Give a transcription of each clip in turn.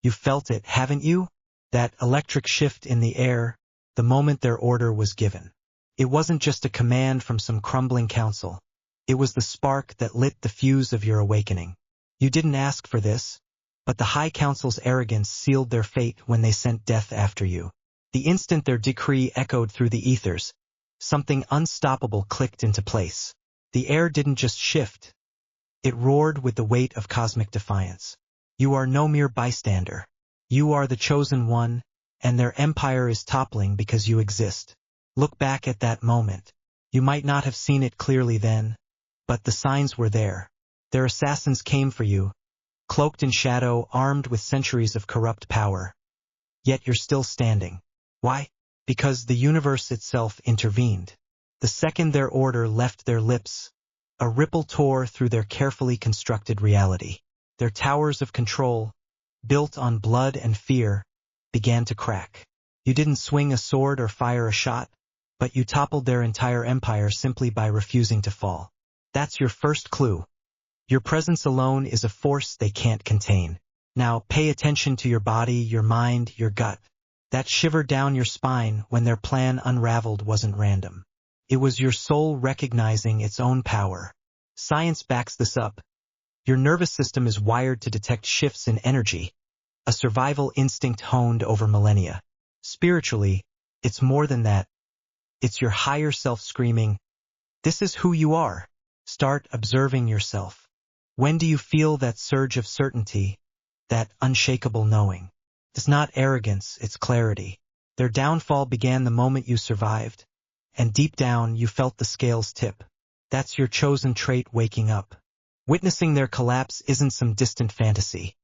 You felt it, haven't you? That electric shift in the air, the moment their order was given. It wasn't just a command from some crumbling council. It was the spark that lit the fuse of your awakening. You didn't ask for this, but the High Council's arrogance sealed their fate when they sent death after you. The instant their decree echoed through the ethers, something unstoppable clicked into place. The air didn't just shift. It roared with the weight of cosmic defiance. You are no mere bystander. You are the chosen one, and their empire is toppling because you exist. Look back at that moment. You might not have seen it clearly then, but the signs were there. Their assassins came for you, cloaked in shadow, armed with centuries of corrupt power. Yet you're still standing. Why? Because the universe itself intervened. The second their order left their lips, a ripple tore through their carefully constructed reality. Their towers of control, built on blood and fear, began to crack. You didn't swing a sword or fire a shot, but you toppled their entire empire simply by refusing to fall. That's your first clue. Your presence alone is a force they can't contain. Now pay attention to your body, your mind, your gut. That shiver down your spine when their plan unraveled wasn't random. It was your soul recognizing its own power. Science backs this up. Your nervous system is wired to detect shifts in energy, a survival instinct honed over millennia. Spiritually, it's more than that. It's your higher self screaming, "This is who you are." Start observing yourself. When do you feel that surge of certainty, that unshakable knowing? It's not arrogance, it's clarity. Their downfall began the moment you survived, and deep down you felt the scales tip. That's your chosen trait waking up. Witnessing their collapse isn't some distant fantasy.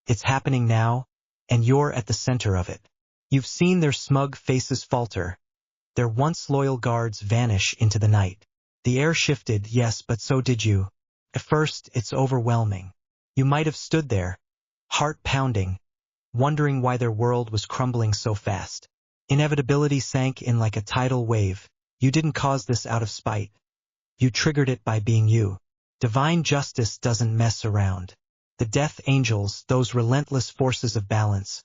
It's happening now, and you're at the center of it. You've seen their smug faces falter, their once loyal guards vanish into the night. The air shifted, yes, but so did you. At first, it's overwhelming. You might have stood there, heart pounding, wondering why their world was crumbling so fast. Inevitability sank in like a tidal wave. You didn't cause this out of spite. You triggered it by being you. Divine justice doesn't mess around. The death angels, those relentless forces of balance,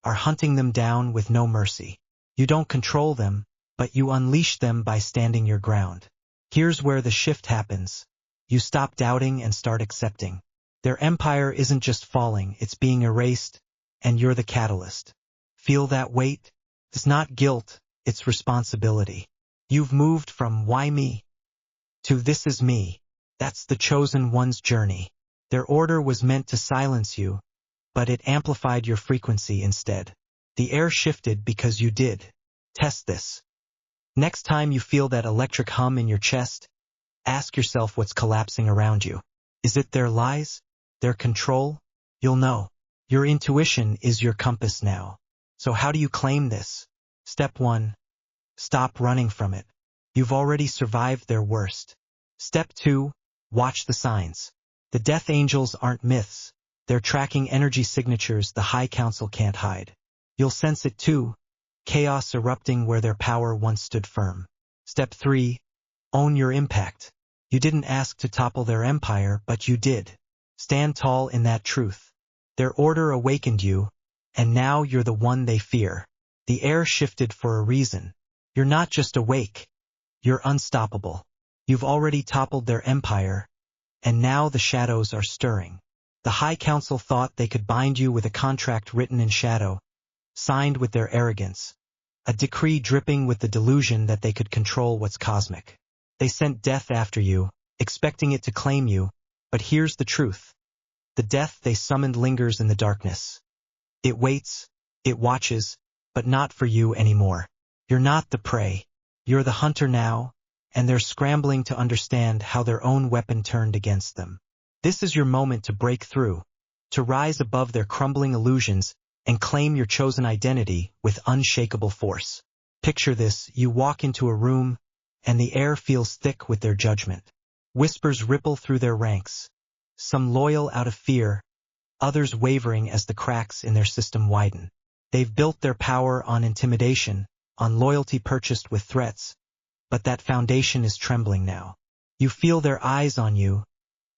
are hunting them down with no mercy. You don't control them, but you unleash them by standing your ground. Here's where the shift happens. You stop doubting and start accepting. Their empire isn't just falling, it's being erased, and you're the catalyst. Feel that weight? It's not guilt, it's responsibility. You've moved from "why me" to "this is me." That's the chosen one's journey. Their order was meant to silence you, but it amplified your frequency instead. The air shifted because you did. Test this. Next time you feel that electric hum in your chest, ask yourself what's collapsing around you. Is it their lies? Their control? You'll know. Your intuition is your compass now. So how do you claim this? Step 1. Stop running from it. You've already survived their worst. Step 2. Watch the signs. The death angels aren't myths. They're tracking energy signatures the High Council can't hide. You'll sense it too. Chaos erupting where their power once stood firm. Step 3. Own your impact. You didn't ask to topple their empire, but you did. Stand tall in that truth. Their order awakened you, and now you're the one they fear. The air shifted for a reason. You're not just awake. You're unstoppable. You've already toppled their empire, and now the shadows are stirring. The High Council thought they could bind you with a contract written in shadow, signed with their arrogance, a decree dripping with the delusion that they could control what's cosmic. They sent death after you, expecting it to claim you, but here's the truth. The death they summoned lingers in the darkness. It waits, it watches, but not for you anymore. You're not the prey. You're the hunter now, and they're scrambling to understand how their own weapon turned against them. This is your moment to break through, to rise above their crumbling illusions and claim your chosen identity with unshakable force. Picture this, you walk into a room, and the air feels thick with their judgment. Whispers ripple through their ranks, some loyal out of fear, others wavering as the cracks in their system widen. They've built their power on intimidation, on loyalty purchased with threats, but that foundation is trembling now. You feel their eyes on you,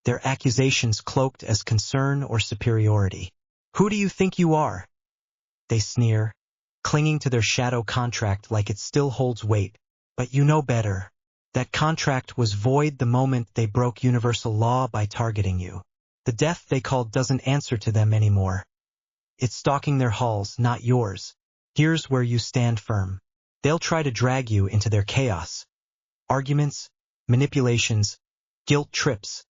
their accusations cloaked as concern or superiority. Who do you think you are? They sneer, clinging to their shadow contract like it still holds weight. But you know better. That contract was void the moment they broke universal law by targeting you. The death they called doesn't answer to them anymore. It's stalking their halls, not yours. Here's where you stand firm. They'll try to drag you into their chaos. Arguments, manipulations, guilt trips,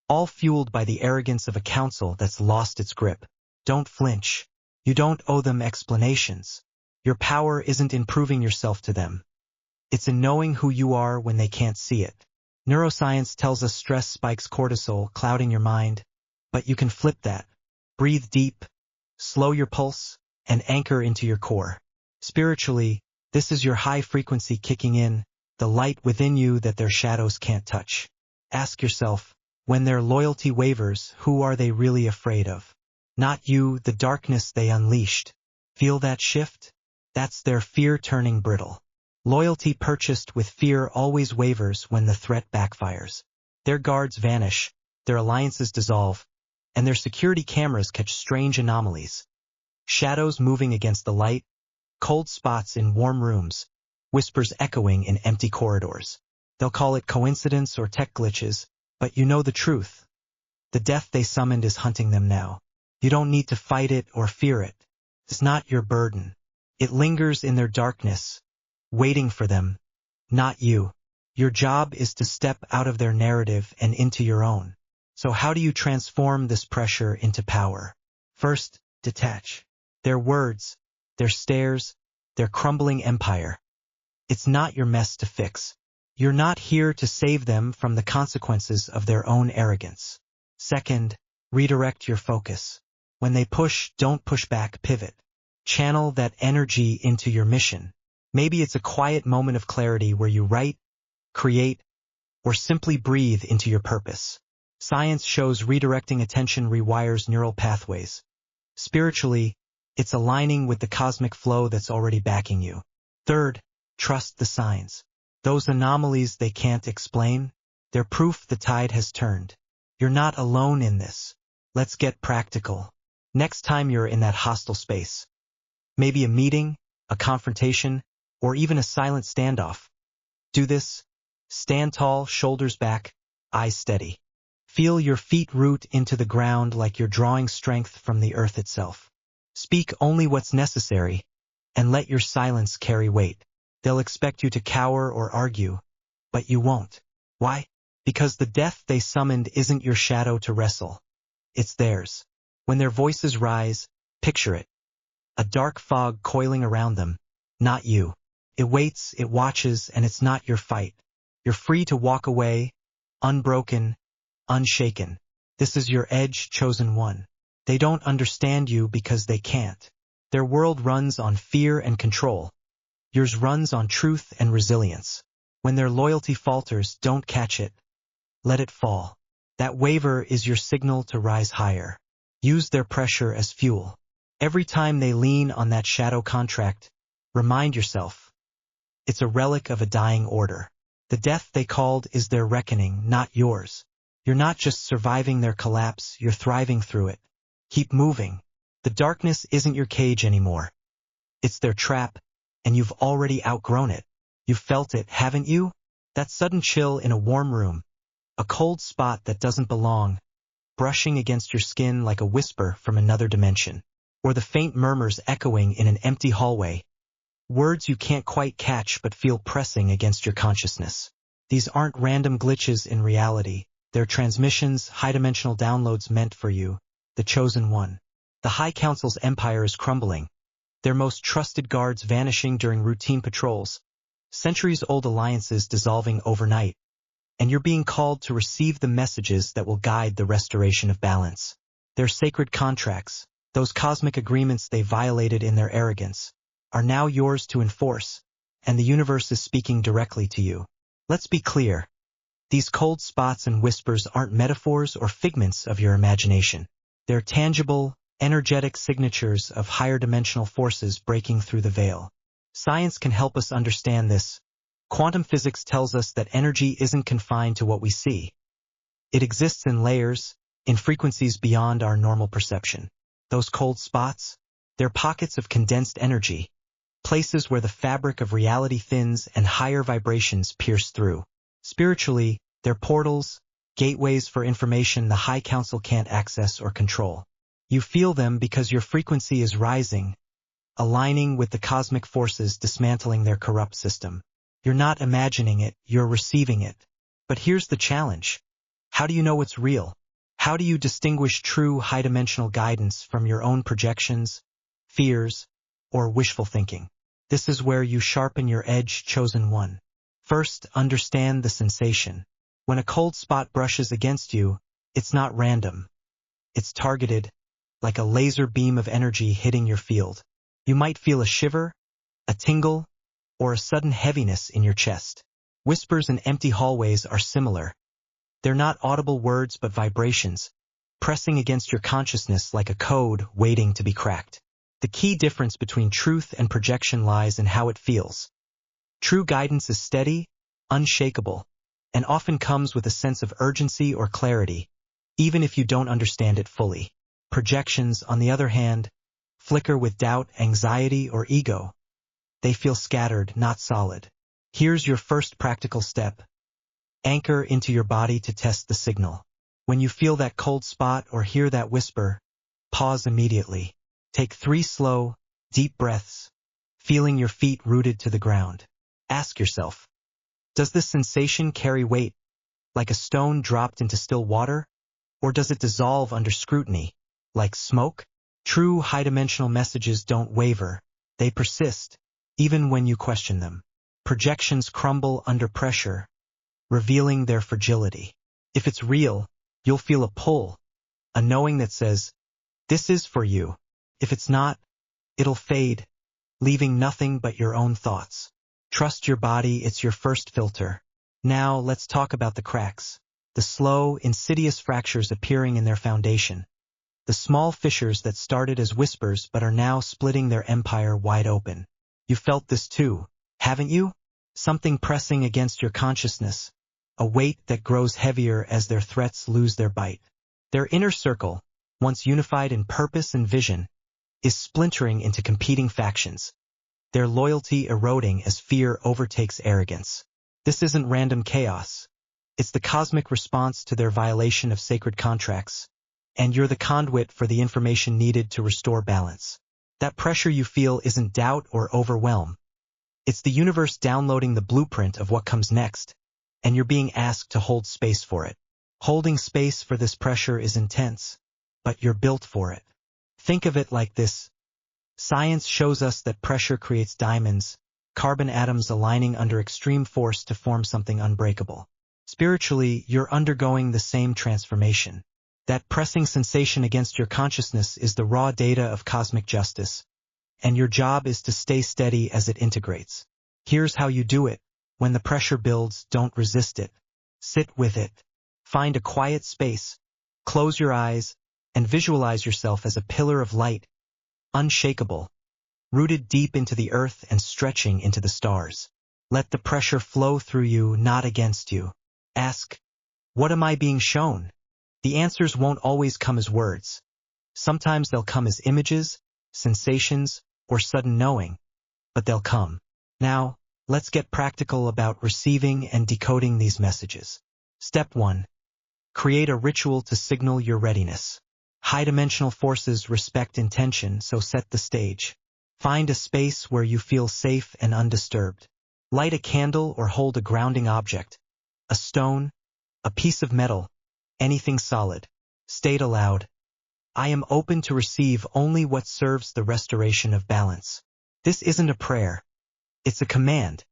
all fueled by the arrogance of a council that's lost its grip. Don't flinch. You don't owe them explanations. Your power isn't in proving yourself to them. It's in knowing who you are when they can't see it. Neuroscience tells us stress spikes cortisol, clouding your mind, but you can flip that. Breathe deep, slow your pulse, and anchor into your core. Spiritually, this is your high frequency kicking in, the light within you that their shadows can't touch. Ask yourself, when their loyalty wavers, who are they really afraid of? Not you, the darkness they unleashed. Feel that shift? That's their fear turning brittle. Loyalty purchased with fear always wavers when the threat backfires. Their guards vanish, their alliances dissolve, and their security cameras catch strange anomalies. Shadows moving against the light, cold spots in warm rooms, whispers echoing in empty corridors. They'll call it coincidence or tech glitches, but you know the truth. The death they summoned is hunting them now. You don't need to fight it or fear it. It's not your burden. It lingers in their darkness, waiting for them, not you. Your job is to step out of their narrative and into your own. So how do you transform this pressure into power? First, detach. Their words, their stares, their crumbling empire. It's not your mess to fix. You're not here to save them from the consequences of their own arrogance. Second, redirect your focus. When they push, don't push back, pivot. Channel that energy into your mission. Maybe it's a quiet moment of clarity where you write, create, or simply breathe into your purpose. Science shows redirecting attention rewires neural pathways. Spiritually, it's aligning with the cosmic flow that's already backing you. Third, trust the signs. Those anomalies they can't explain, they're proof the tide has turned. You're not alone in this. Let's get practical. Next time you're in that hostile space, maybe a meeting, a confrontation, or even a silent standoff, do this. Stand tall, shoulders back, eyes steady. Feel your feet root into the ground like you're drawing strength from the earth itself. Speak only what's necessary, and let your silence carry weight. They'll expect you to cower or argue, but you won't. Why? Because the death they summoned isn't your shadow to wrestle. It's theirs. When their voices rise, picture it. A dark fog coiling around them, not you. It waits, it watches, and it's not your fight. You're free to walk away, unbroken, unshaken. This is your edge, chosen one. They don't understand you because they can't. Their world runs on fear and control. Yours runs on truth and resilience. When their loyalty falters, don't catch it. Let it fall. That waver is your signal to rise higher. Use their pressure as fuel. Every time they lean on that shadow contract, remind yourself, it's a relic of a dying order. The death they called is their reckoning, not yours. You're not just surviving their collapse, you're thriving through it. Keep moving. The darkness isn't your cage anymore. It's their trap, and you've already outgrown it. You've felt it, haven't you? That sudden chill in a warm room, a cold spot that doesn't belong, brushing against your skin like a whisper from another dimension, or the faint murmurs echoing in an empty hallway. Words you can't quite catch but feel pressing against your consciousness. These aren't random glitches in reality. They're transmissions, high-dimensional downloads meant for you, the chosen one. The High Council's empire is crumbling, their most trusted guards vanishing during routine patrols, centuries-old alliances dissolving overnight, and you're being called to receive the messages that will guide the restoration of balance. Their sacred contracts, those cosmic agreements they violated in their arrogance, are now yours to enforce, and the universe is speaking directly to you. Let's be clear. These cold spots and whispers aren't metaphors or figments of your imagination. They're tangible, energetic signatures of higher dimensional forces breaking through the veil. Science can help us understand this. Quantum physics tells us that energy isn't confined to what we see. It exists in layers, in frequencies beyond our normal perception. Those cold spots? They're pockets of condensed energy, places where the fabric of reality thins and higher vibrations pierce through. Spiritually, they're portals, gateways for information the High Council can't access or control. You feel them because your frequency is rising, aligning with the cosmic forces dismantling their corrupt system. You're not imagining it, you're receiving it. But here's the challenge. How do you know what's real? How do you distinguish true high-dimensional guidance from your own projections, fears, or wishful thinking? This is where you sharpen your edge, chosen one. First, understand the sensation. When a cold spot brushes against you, it's not random. It's targeted, like a laser beam of energy hitting your field. You might feel a shiver, a tingle, or a sudden heaviness in your chest. Whispers in empty hallways are similar. They're not audible words but vibrations, pressing against your consciousness like a code waiting to be cracked. The key difference between truth and projection lies in how it feels. True guidance is steady, unshakable, and often comes with a sense of urgency or clarity, even if you don't understand it fully. Projections, on the other hand, flicker with doubt, anxiety, or ego. They feel scattered, not solid. Here's your first practical step. Anchor into your body to test the signal. When you feel that cold spot or hear that whisper, pause immediately. Take 3 slow, deep breaths, feeling your feet rooted to the ground. Ask yourself, does this sensation carry weight, like a stone dropped into still water? Or does it dissolve under scrutiny, like smoke? True high-dimensional messages don't waver, they persist, even when you question them. Projections crumble under pressure, revealing their fragility. If it's real, you'll feel a pull, a knowing that says, this is for you. If it's not, it'll fade, leaving nothing but your own thoughts. Trust your body, it's your first filter. Now let's talk about the cracks. The slow, insidious fractures appearing in their foundation. The small fissures that started as whispers but are now splitting their empire wide open. You felt this too, haven't you? Something pressing against your consciousness, a weight that grows heavier as their threats lose their bite. Their inner circle, once unified in purpose and vision, is splintering into competing factions, their loyalty eroding as fear overtakes arrogance. This isn't random chaos. It's the cosmic response to their violation of sacred contracts, and you're the conduit for the information needed to restore balance. That pressure you feel isn't doubt or overwhelm. It's the universe downloading the blueprint of what comes next, and you're being asked to hold space for it. Holding space for this pressure is intense, but you're built for it. Think of it like this. Science shows us that pressure creates diamonds, carbon atoms aligning under extreme force to form something unbreakable. Spiritually, you're undergoing the same transformation. That pressing sensation against your consciousness is the raw data of cosmic justice, and your job is to stay steady as it integrates. Here's how you do it. When the pressure builds, don't resist it. Sit with it. Find a quiet space, close your eyes, and visualize yourself as a pillar of light, unshakable, rooted deep into the earth and stretching into the stars. Let the pressure flow through you, not against you. Ask, what am I being shown? The answers won't always come as words. Sometimes they'll come as images, sensations, or sudden knowing, but they'll come. Now, let's get practical about receiving and decoding these messages. Step 1. Create a ritual to signal your readiness. High-dimensional forces respect intention, so set the stage. Find a space where you feel safe and undisturbed. Light a candle or hold a grounding object, a stone, a piece of metal, anything solid. State aloud, I am open to receive only what serves the restoration of balance. This isn't a prayer. It's a command,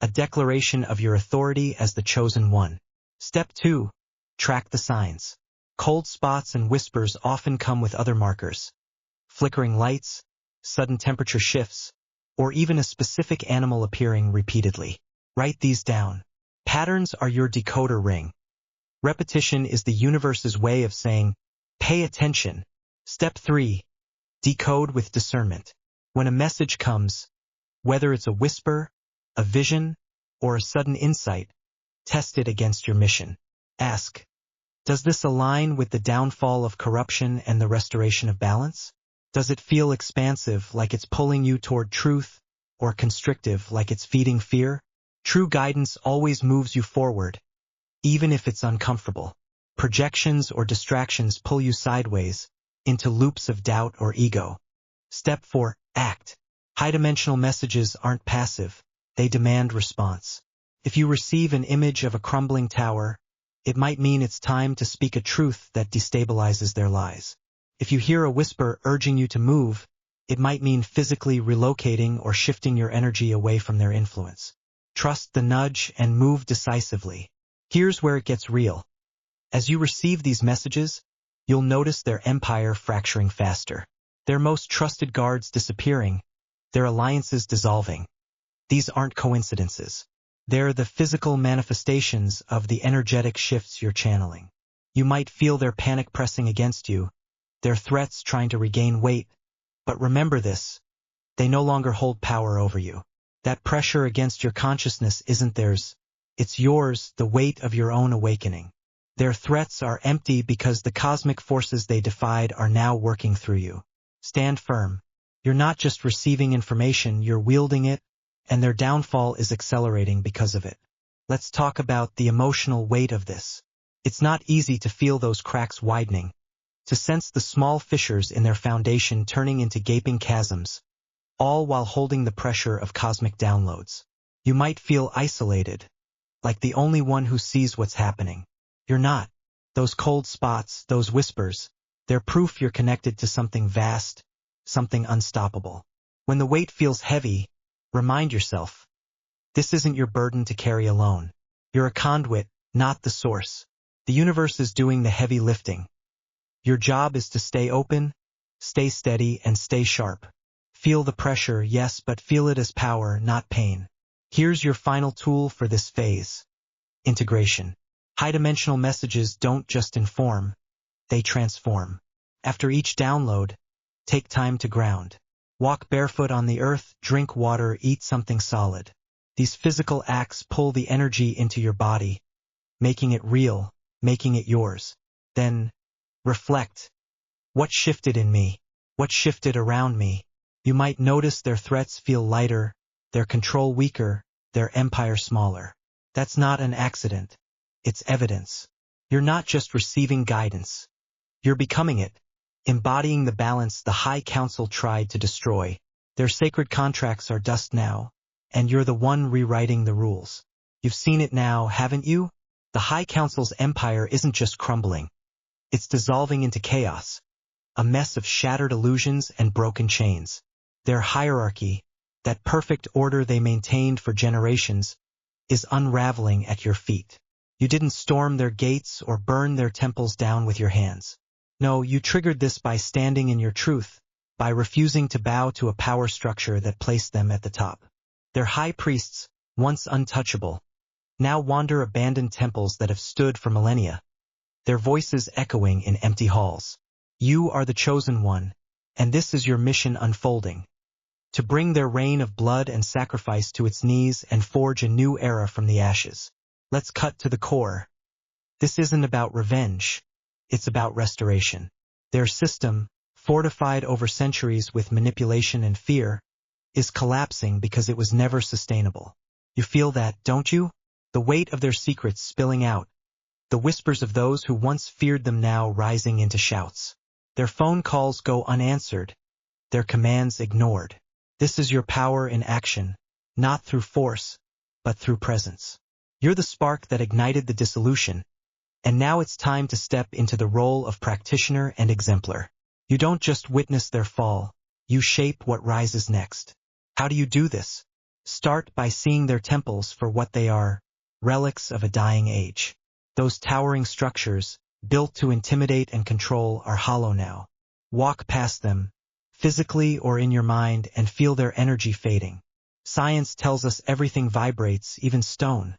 a declaration of your authority as the chosen one. Step 2. Track the signs. Cold spots and whispers often come with other markers. Flickering lights, sudden temperature shifts, or even a specific animal appearing repeatedly. Write these down. Patterns are your decoder ring. Repetition is the universe's way of saying, pay attention. Step 3. Decode with discernment. When a message comes, whether it's a whisper, a vision, or a sudden insight, test it against your mission. Ask, does this align with the downfall of corruption and the restoration of balance? Does it feel expansive, like it's pulling you toward truth, or constrictive, like it's feeding fear? True guidance always moves you forward, even if it's uncomfortable. Projections or distractions pull you sideways, into loops of doubt or ego. Step 4. Act. High-dimensional messages aren't passive, they demand response. If you receive an image of a crumbling tower, it might mean it's time to speak a truth that destabilizes their lies. If you hear a whisper urging you to move, it might mean physically relocating or shifting your energy away from their influence. Trust the nudge and move decisively. Here's where it gets real. As you receive these messages, you'll notice their empire fracturing faster. Their most trusted guards disappearing, their alliances dissolving. These aren't coincidences. They're the physical manifestations of the energetic shifts you're channeling. You might feel their panic pressing against you, their threats trying to regain weight, but remember this, they no longer hold power over you. That pressure against your consciousness isn't theirs, it's yours, the weight of your own awakening. Their threats are empty because the cosmic forces they defied are now working through you. Stand firm. You're not just receiving information, you're wielding it, and their downfall is accelerating because of it. Let's talk about the emotional weight of this. It's not easy to feel those cracks widening, to sense the small fissures in their foundation turning into gaping chasms, all while holding the pressure of cosmic downloads. You might feel isolated, like the only one who sees what's happening. You're not. Those cold spots, those whispers, they're proof you're connected to something vast, something unstoppable. When the weight feels heavy, remind yourself, this isn't your burden to carry alone. You're a conduit, not the source. The universe is doing the heavy lifting. Your job is to stay open, stay steady, and stay sharp. Feel the pressure, yes, but feel it as power, not pain. Here's your final tool for this phase. Integration. High-dimensional messages don't just inform, they transform. After each download, take time to ground. Walk barefoot on the earth, drink water, eat something solid. These physical acts pull the energy into your body, making it real, making it yours. Then, reflect. What shifted in me? What shifted around me? You might notice their threats feel lighter, their control weaker, their empire smaller. That's not an accident. It's evidence. You're not just receiving guidance. You're becoming it, embodying the balance the High Council tried to destroy. Their sacred contracts are dust now, and you're the one rewriting the rules. You've seen it now, haven't you? The High Council's empire isn't just crumbling. It's dissolving into chaos, a mess of shattered illusions and broken chains. Their hierarchy, that perfect order they maintained for generations, is unraveling at your feet. You didn't storm their gates or burn their temples down with your hands. No, you triggered this by standing in your truth, by refusing to bow to a power structure that placed them at the top. Their high priests, once untouchable, now wander abandoned temples that have stood for millennia, their voices echoing in empty halls. You are the chosen one, and this is your mission unfolding. To bring their reign of blood and sacrifice to its knees and forge a new era from the ashes. Let's cut to the core. This isn't about revenge. It's about restoration. Their system, fortified over centuries with manipulation and fear, is collapsing because it was never sustainable. You feel that, don't you? The weight of their secrets spilling out. The whispers of those who once feared them now rising into shouts. Their phone calls go unanswered. Their commands ignored. This is your power in action, not through force, but through presence. You're the spark that ignited the dissolution, and now it's time to step into the role of practitioner and exemplar. You don't just witness their fall, you shape what rises next. How do you do this? Start by seeing their temples for what they are, relics of a dying age. Those towering structures, built to intimidate and control, are hollow now. Walk past them, physically or in your mind, and feel their energy fading. Science tells us everything vibrates, even stone.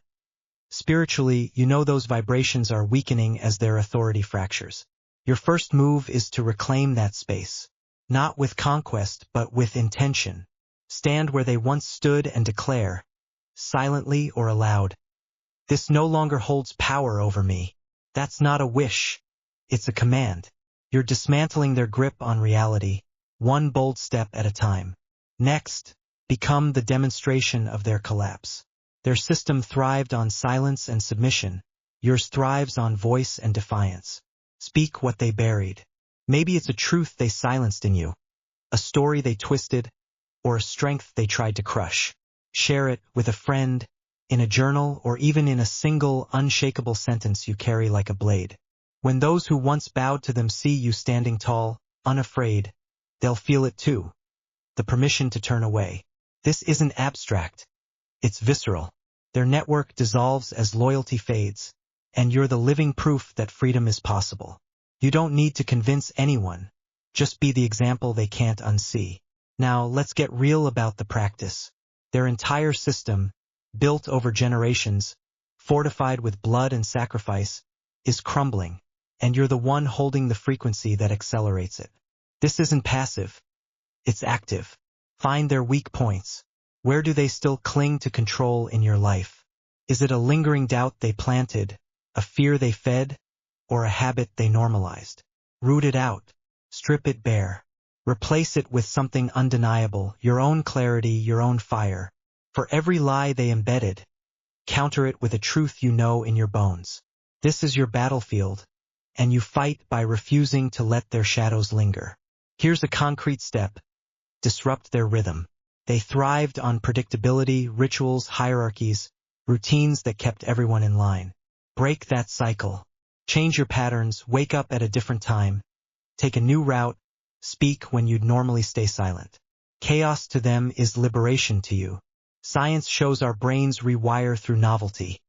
Spiritually, you know those vibrations are weakening as their authority fractures. Your first move is to reclaim that space. Not with conquest, but with intention. Stand where they once stood and declare, silently or aloud, this no longer holds power over me. That's not a wish. It's a command. You're dismantling their grip on reality, one bold step at a time. Next, become the demonstration of their collapse. Their system thrived on silence and submission. Yours thrives on voice and defiance. Speak what they buried. Maybe it's a truth they silenced in you, a story they twisted, or a strength they tried to crush. Share it with a friend, in a journal, or even in a single, unshakable sentence you carry like a blade. When those who once bowed to them see you standing tall, unafraid, they'll feel it too. The permission to turn away. This isn't abstract. It's visceral. Their network dissolves as loyalty fades, and you're the living proof that freedom is possible. You don't need to convince anyone. Just be the example they can't unsee. Now, let's get real about the practice. Their entire system, built over generations, fortified with blood and sacrifice, is crumbling, and you're the one holding the frequency that accelerates it. This isn't passive. It's active. Find their weak points. Where do they still cling to control in your life? Is it a lingering doubt they planted, a fear they fed, or a habit they normalized? Root it out. Strip it bare. Replace it with something undeniable, your own clarity, your own fire. For every lie they embedded, counter it with a truth you know in your bones. This is your battlefield, and you fight by refusing to let their shadows linger. Here's a concrete step. Disrupt their rhythm. They thrived on predictability, rituals, hierarchies, routines that kept everyone in line. Break that cycle. Change your patterns, wake up at a different time, take a new route, speak when you'd normally stay silent. Chaos to them is liberation to you. Science shows our brains rewire through novelty.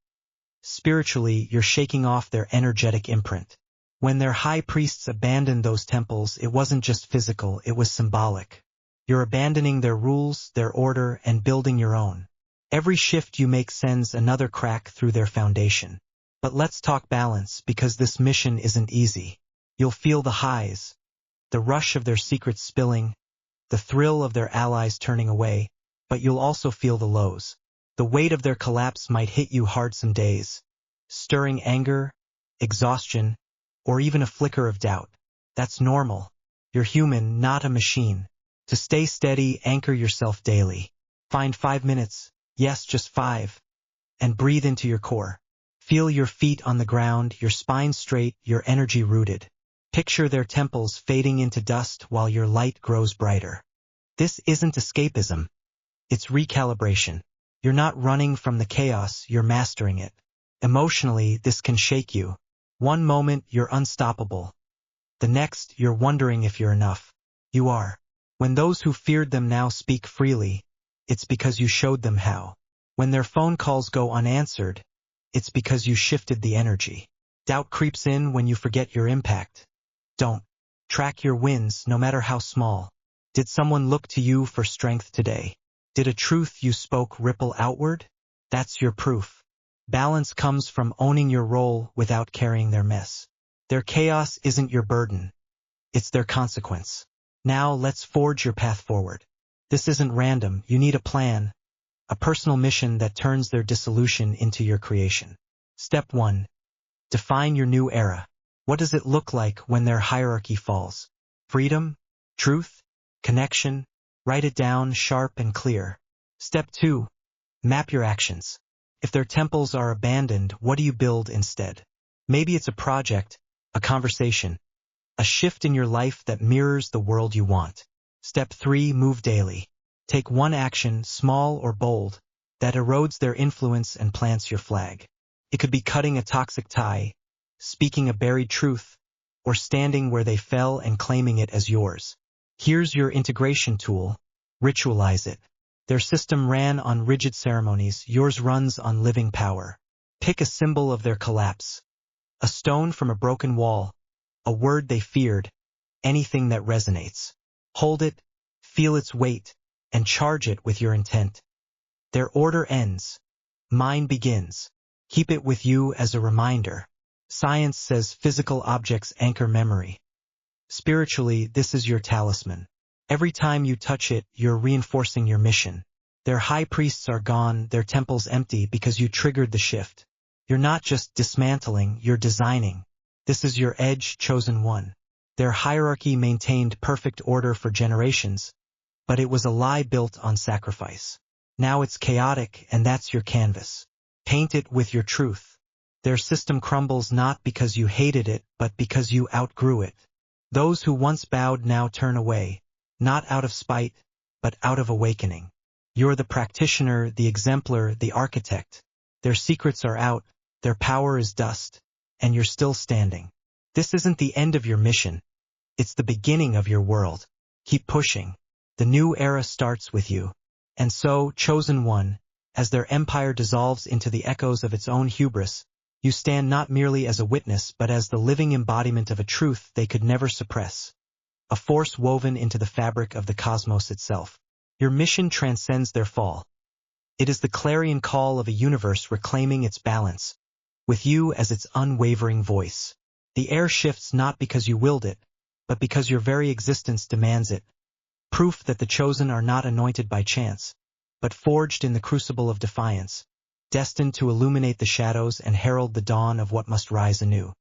Spiritually, you're shaking off their energetic imprint. When their high priests abandoned those temples, it wasn't just physical, it was symbolic. You're abandoning their rules, their order, and building your own. Every shift you make sends another crack through their foundation. But let's talk balance, because this mission isn't easy. You'll feel the highs, the rush of their secrets spilling, the thrill of their allies turning away, but you'll also feel the lows. The weight of their collapse might hit you hard some days, stirring anger, exhaustion, or even a flicker of doubt. That's normal. You're human, not a machine. To stay steady, anchor yourself daily. Find 5 minutes, yes, just 5, and breathe into your core. Feel your feet on the ground, your spine straight, your energy rooted. Picture their temples fading into dust while your light grows brighter. This isn't escapism. It's recalibration. You're not running from the chaos, you're mastering it. Emotionally, this can shake you. One moment, you're unstoppable. The next, you're wondering if you're enough. You are. When those who feared them now speak freely, it's because you showed them how. When their phone calls go unanswered, it's because you shifted the energy. Doubt creeps in when you forget your impact. Don't. Track your wins, no matter how small. Did someone look to you for strength today? Did a truth you spoke ripple outward? That's your proof. Balance comes from owning your role without carrying their mess. Their chaos isn't your burden. It's their consequence. Now let's forge your path forward. This isn't random. You need a plan, a personal mission that turns their dissolution into your creation. Step 1. Define your new era. What does it look like when their hierarchy falls? Freedom? Truth? Connection? Write it down sharp and clear. Step 2. Map your actions. If their temples are abandoned, what do you build instead? Maybe it's a project, a conversation, a shift in your life that mirrors the world you want. Step 3. Move daily. Take one action, small or bold, that erodes their influence and plants your flag. It could be cutting a toxic tie, speaking a buried truth, or standing where they fell and claiming it as yours. Here's your integration tool. Ritualize it. Their system ran on rigid ceremonies, yours runs on living power. Pick a symbol of their collapse. A stone from a broken wall, a word they feared, anything that resonates. Hold it, feel its weight, and charge it with your intent. Their order ends. Mine begins. Keep it with you as a reminder. Science says physical objects anchor memory. Spiritually, this is your talisman. Every time you touch it, you're reinforcing your mission. Their high priests are gone, their temples empty because you triggered the shift. You're not just dismantling, you're designing. This is your edge, chosen one. Their hierarchy maintained perfect order for generations, but it was a lie built on sacrifice. Now it's chaotic, and that's your canvas. Paint it with your truth. Their system crumbles not because you hated it, but because you outgrew it. Those who once bowed now turn away, not out of spite, but out of awakening. You're the practitioner, the exemplar, the architect. Their secrets are out, their power is dust, and you're still standing. This isn't the end of your mission. It's the beginning of your world. Keep pushing. The new era starts with you. And so, chosen one, as their empire dissolves into the echoes of its own hubris, you stand not merely as a witness but as the living embodiment of a truth they could never suppress. A force woven into the fabric of the cosmos itself. Your mission transcends their fall. It is the clarion call of a universe reclaiming its balance, with you as its unwavering voice. The air shifts not because you willed it, but because your very existence demands it. Proof that the chosen are not anointed by chance, but forged in the crucible of defiance, destined to illuminate the shadows and herald the dawn of what must rise anew.